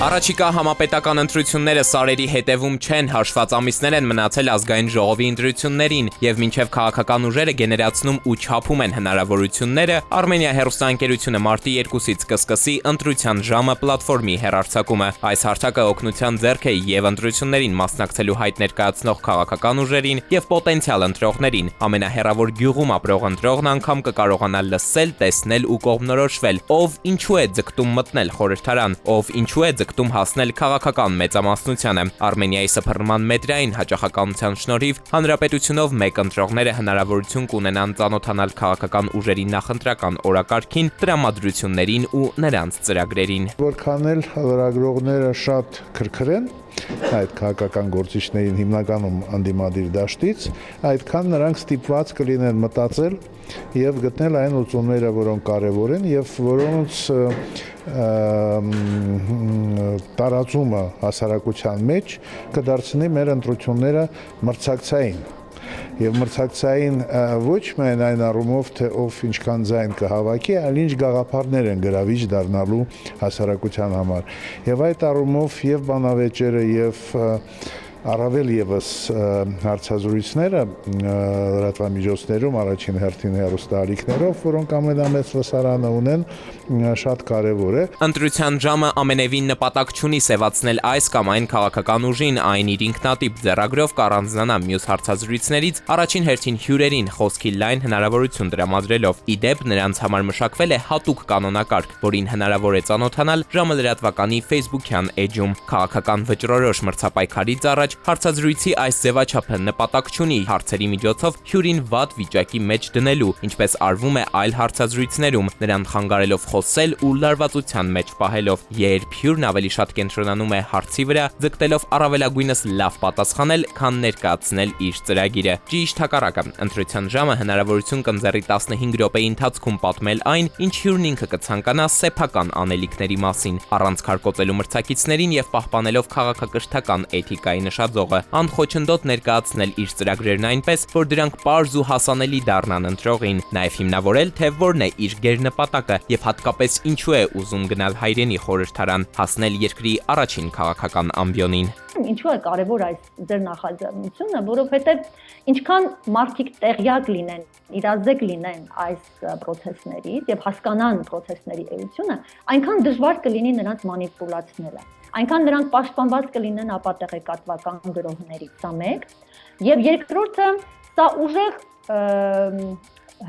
Առաջիկա համապետական ընտրությունները սարերի հետևում չեն, հաշված ամիսներ են մնացել ազգային ժողովի ընտրություններին եւ մինչեւ քաղաքական ուժերը գեներացնում ու չափում են հնարավորությունները, Արմենիա հեռուստաընկերությունը մարտի 2-ից կսկսի ընտրության ժամը պլատֆորմի հեռարձակումը։ Այս հարթակը օգնության ձեռք է եւ ընտրություններին մասնակցելու հայտ ներկայացնող քաղաքական ուժերին եւ պոտենցիալ ընտրողներին։ Ամենահեռավոր գյուղում ապրող ընտրողն անգամ կկարողանա լսել, տեսնել ու կողմնորոշվել, ով ինչու է ձգտում մտնել խորհրդարան, ով ինչու է ձգտում հասնել քաղաքական մեծամասնությանը։ Արմենիայի սփռնման մետրային հաճախականության շնորհիվ հանրապետությունով մեկ ընտրողները հնարավորություն կունենան ծանոթանալ քաղաքական ուժերի նախընտրական օրակարգին, տրամադրություններին ու նրանց ծրագրերին։ Որքան էլ լրագրողները շատ քրքրեն այդ քաղաքական գործիչներին հիմնականում անդիմադիր դաշտից, այդքան նրանք ստիպված կլինեն մտածել եւ գտնել այն լուծումները, որոնք կարեւոր են եւ որոնց տարածումը հասարակության մեջ կդարձնի մեր ընտրությունները մրցակցային։ Եվ մրցակցային ոչ միայն այն առումով, թե ով ինչքան ձայն կհավաքի, այլ ինչ գաղափարներ են գրավիչ դառնալու հասարակության համար։ Եվ այդ առումով եւ բանավեճերը եւ առավել եւս հարցազրույցները լրատվամիջոցներում առաջին հերթին հեռուստաալիքներով, որոնք ամենամեծ լսարանը ունեն, շատ կարեւոր է։ Ընտրության ժամը ամենևին նպատակ չունի սևացնել այս կամ այն քաղաքական ուժին, այն իր ինքնատիպ ձեռագրով կառանձնանա մյուս հարցազրույցներից առաջին հերթին հյուրերին խոսքի լայն հնարավորություն տրամադրելով։ Իդեպ նրանց համար մշակվել է հատուկ կանոնակարգ, որին հնարավոր է ծանոթանալ ժամը լրատվականի Facebook-յան էջում։ Քաղաքական վճռորոշ մրցապայքարից առաջ հարցազրույցի այս ձևաչափը նպատակ չունի հարցերի միջոցով հյուրին վատ վիճակի մեջ դնելու, ինչպես արվում է այլ հարցազրույցներում, նրան խանգարելով խոսել ու լարվածության մեջ պահելով։ Երբ հյուրն ավելի շատ կենտրոնանում է հարցի վրա, ձգտելով առավելագույնս լավ պատասխանել, քան ներկայացնել իր ծրագիրը։ Ճիշտ հակառակը, ընտրության ժամը հնարավորություն կընձեռի 15 րոպեի ընթացքում պատմել այն, ինչ հյուրն ինքը կցանկանա սեփական անելիքների մասին, առանց քարկոծելու մրցակիցներին եւ պահպանելով քաղաքակրթական էթիկայի նշաձողը, անխոչնդոտ ներկայացնել իր ծրագրերն այնպես, որ դրանք պարզ ու հասանելի դառնան ընտրողին, նաև հիմնավորել, թե որն է իր գերնպատակը եւ հատկապես ինչու է ուզում գնալ հայրենի խորհրդարան, հասնել երկրի առաջին քաղաքական ամբիոնին։ Ինչու է կարևոր այս ձեր նախաձեռնությունը, որովհետև ինչքան մարդիկ տեղյակ լինեն, իրազեկ լինեն այս process-ներից եւ հասկանան process-ների էությունը, այնքան դժվար կլինի նրանց մանիպուլացնելը։ Այնքան նրանք պաշտպանված կլինեն ապատեղեկատվական գրողներից, սա մեկ, եւ երկրորդը, սա ուժեղ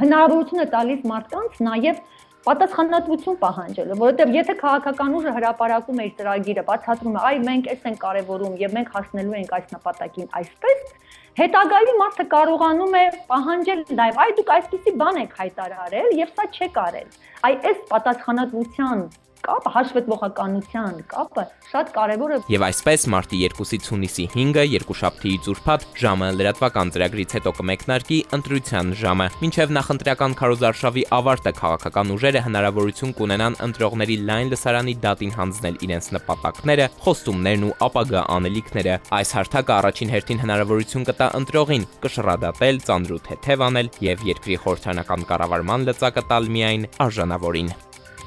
հնարավորություն է տալիս մարդկանց նաեւ պատասխանատվություն պահանջելու, որովհետև եթե քաղաքական ուժը հրապարակում է իր ծրագիրը, բացատրում է, այ մենք էս ենք կարևորում եւ մենք հասնելու ենք այս նպատակին այսպես, հետագայում մարդը կարողանում է պահանջել նաեւ, այ դուք այսպիսի բան եք հայտարարել եւ սա չեք արել։ Այ այս պատասխանատվության կապը, հաշվետվողականության կապը շատ կարևոր է։ Եվ այսպես մարտի 2-ից հունիսի 5-ը, երկուշաբթիից ուրբաթ ժամը լրատվական ծրագրից հետո կմեկնարկի ընտրության ժամը։ Մինչև նախընտրական քարոզարշավի ավարտը քաղաքական ուժերը հնարավորություն կունենան ընտրողների լայն լսարանի դատին հանձնել իրենց նպատակները, խոստումներն ու ապագա անելիքները։ Այս հարթակը առաջին հերթին հնարավորություն կտա ընտրողին կշռադատել, ծանրութեթև անել եւ երկրի խորհրդարանական կառավարման լծակը տալ միայն արժանավորին։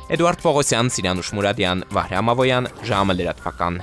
Էդուարդ Պողոսյան, Սիրանուշ Մուրադյան, Վահրամ Ավոյան, ժամը լրատվական։